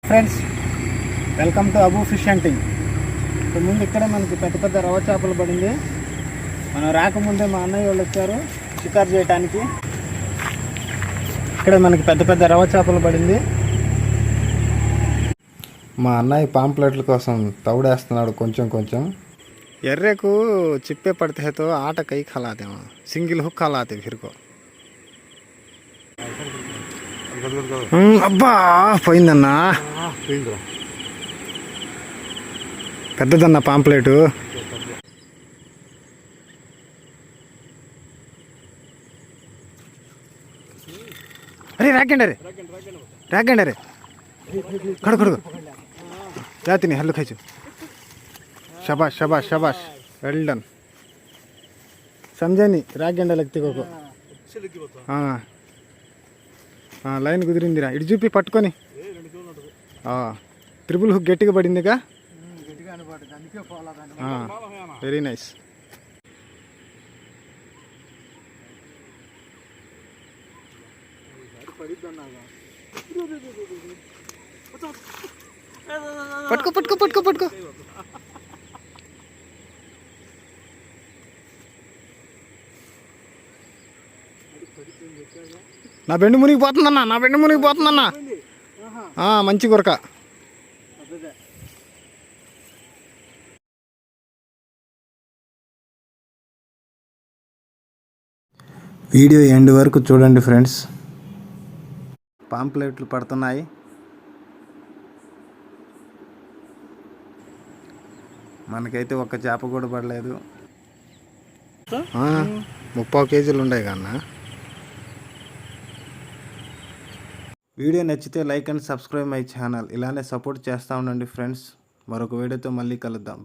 Friends, welcome to Abu fish hunting. ముందు ఇక్కడే మనకి పెద్ద పెద్ద రవ్వ చేపలు పడింది. మనం రాకముందే మా అన్నయ్య వాళ్ళు వచ్చారు షికారు చేయడానికి. ఇక్కడే మనకి పెద్ద పెద్ద రవ్వ చేపలు పడింది. మా అన్నయ్య పాంప్లెట్ల కోసం తౌడేస్తున్నాడు కొంచెం కొంచెం. ఎర్రేకు చిప్పే పడితే తో ఆట కై ఖలాతేమో సింగిల్ హుక్ ఖలాతే ఫిర్కో. అబ్బా పోయిందన్నా, పెద్దదన్న పాంప్లెటు. అరే రాకండి, అరే రాకండి, అరే కడుగు కడుగు జాతిని హల్లు ఖైచు. शबाश शबाश शबाश, वेल डन. समझे नहीं रागेंड लगती को. हाँ हाँ लाइन कुदिरिंदिरा इट चूपी पट्टुकोनी. ट्रिपल हुक गट्टिगा पडिंदी का. Very nice. पट्को पट्को पट्को पट्को. నా బెండు మునిగిపోతుందన్నా, నా బెండు మునిగిపోతుందన్నా. మంచి గురక. వీడియో ఎండ్ వరకు చూడండి ఫ్రెండ్స్. పాంప్లెట్లు పడుతున్నాయి. మనకైతే ఒక్క చేప కూడా పడలేదు. 30 కేజీలు ఉన్నాయి కన్నా. వీడియో నచ్చితే like and subscribe my channel. ఇలానే సపోర్ట్ చేస్తూ ఉండండి ఫ్రెండ్స్. మరొక వీడియోతో మళ్ళీ కలుద్దాం.